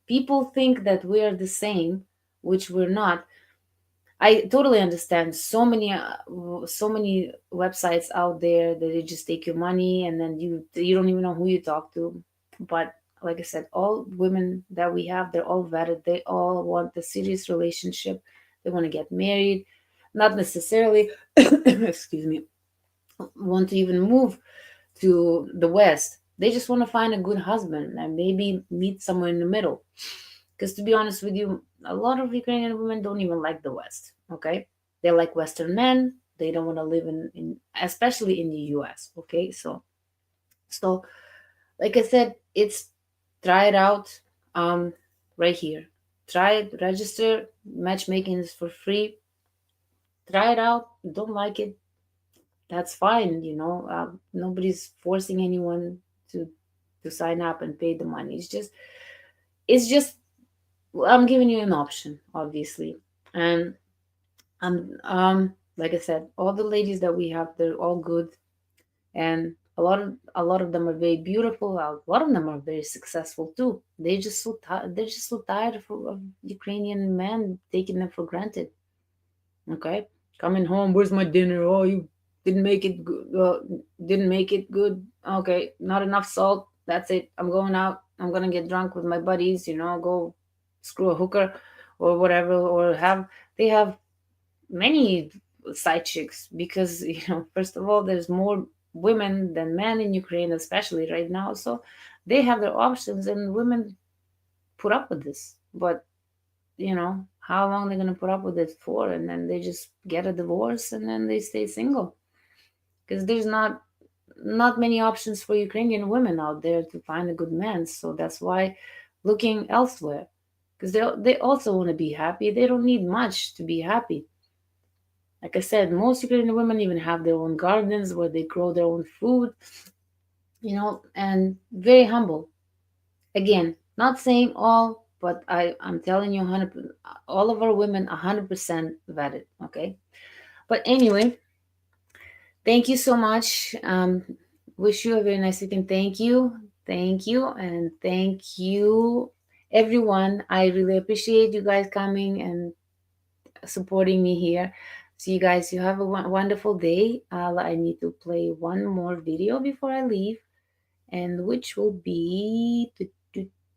people think that we are the same, which we're not. I totally understand so many websites out there that they just take your money and then you don't even know who you talk to. But like I said, all women that we have, they're all vetted. They all want a serious relationship. They want to get married, not necessarily excuse me, want to even move to the West. They just want to find a good husband and maybe meet somewhere in the middle. Because to be honest with you, a lot of Ukrainian women don't even like the West. Okay, they like Western men. They don't want to live in especially in the U.S. Okay, so like I said, it's try it out. Right here, try it, register. Matchmaking is for free. Try it out. Don't like it, that's fine. Nobody's forcing anyone to to sign up and pay the money. It's just I'm giving you an option, obviously. And I'm like I said, all the ladies that we have, they're all good, and a lot of them are very beautiful. A lot of them are very successful too. They're just so tired of Ukrainian men taking them for granted. Okay, coming home, where's my dinner? Oh, you didn't make it good. Didn't make it good. Okay, not enough salt. That's it. I'm going out. I'm gonna get drunk with my buddies. Go screw a hooker or whatever. Or they have many side chicks because first of all, there's more women than men in Ukraine, especially right now. So they have their options, and women put up with this. But how long they're gonna put up with it for, and then they just get a divorce and then they stay single because there's not many options for Ukrainian women out there to find a good man. So that's why looking elsewhere, because they also want to be happy. They don't need much to be happy. Like I said, most Ukrainian women even have their own gardens where they grow their own food, and very humble. Again, not saying all, but I'm telling you, 100, all of our women 100% vetted. Okay, but anyway, thank you so much. Wish you a very nice weekend. Thank you. Thank you, and thank you, everyone. I really appreciate you guys coming and supporting me here. So, you guys, you have a wonderful day. I need to play one more video before I leave, and which will be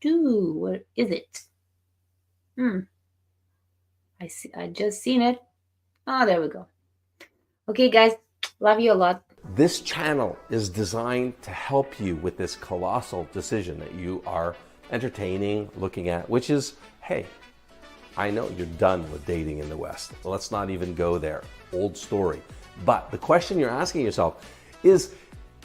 where is it? Hmm, I see. I just seen it. Oh, there we go. Okay, guys, love you a lot. This channel is designed to help you with this colossal decision that you are entertaining, looking at, which is, hey, I know you're done with dating in the West. Let's not even go there. Old story. But the question you're asking yourself is,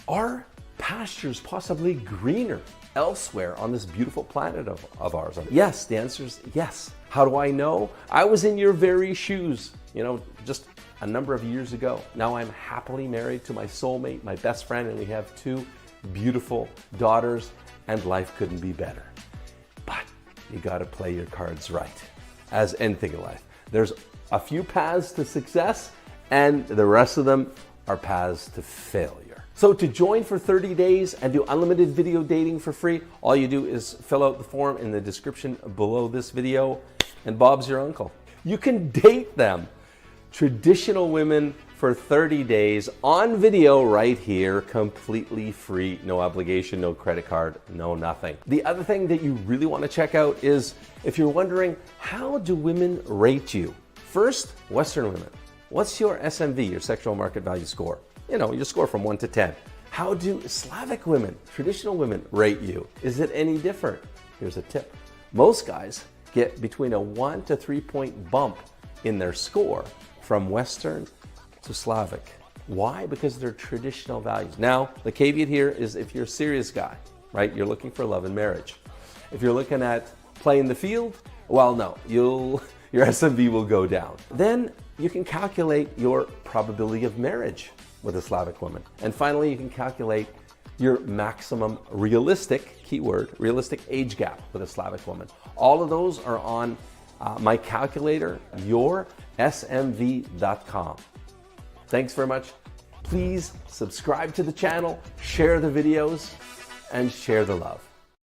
are pastures possibly greener elsewhere on this beautiful planet of ours? Yes, the answer is yes. How do I know? I was in your very shoes, just a number of years ago. Now I'm happily married to my soulmate, my best friend, and we have 2 beautiful daughters, and life couldn't be better. But you gotta play your cards right, as anything in life. There's a few paths to success, and the rest of them are paths to failure. So to join for 30 days and do unlimited video dating for free, all you do is fill out the form in the description below this video, and Bob's your uncle. You can date them, traditional women, for 30 days on video right here, completely free, no obligation, no credit card, no nothing. The other thing that you really want to check out is, if you're wondering, how do women rate you? First, Western women. What's your SMV, your sexual market value score? Your score from 1 to 10. How do Slavic women, traditional women, rate you? Is it any different? Here's a tip. Most guys get between a 1 to 3 point bump in their score from Western to Slavic. Why? Because they're traditional values. Now, the caveat here is if you're a serious guy, right? You're looking for love and marriage. If you're looking at playing the field, well, no, your SMV will go down. Then you can calculate your probability of marriage with a Slavic woman. And finally, you can calculate your maximum realistic, keyword, realistic age gap with a Slavic woman. All of those are on my calculator, yoursmv.com. Thanks very much. Please subscribe to the channel, share the videos, and share the love.